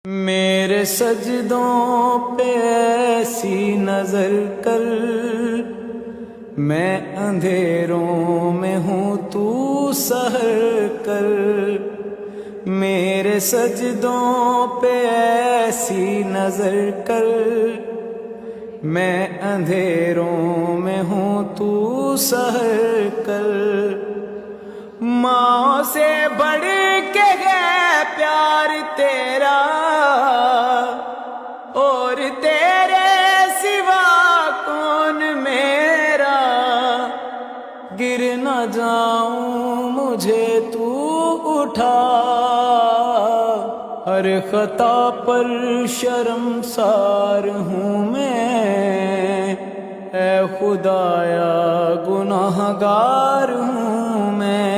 मेरे सजदों पे ऐसी नजर कर, मैं अंधेरों में हूँ तू सहर कर। मेरे सजदों पे ऐसी नजर कर, मैं अंधेरों में हूँ तू सहर कर। माँ से बढ़ के है प्यार तेरा, और तेरे सिवा कौन मेरा। गिर न जाऊं मुझे तू उठा, हर खता पर शर्मसार हूँ मैं। ऐ खुदाया गुनाहगार हूँ मैं।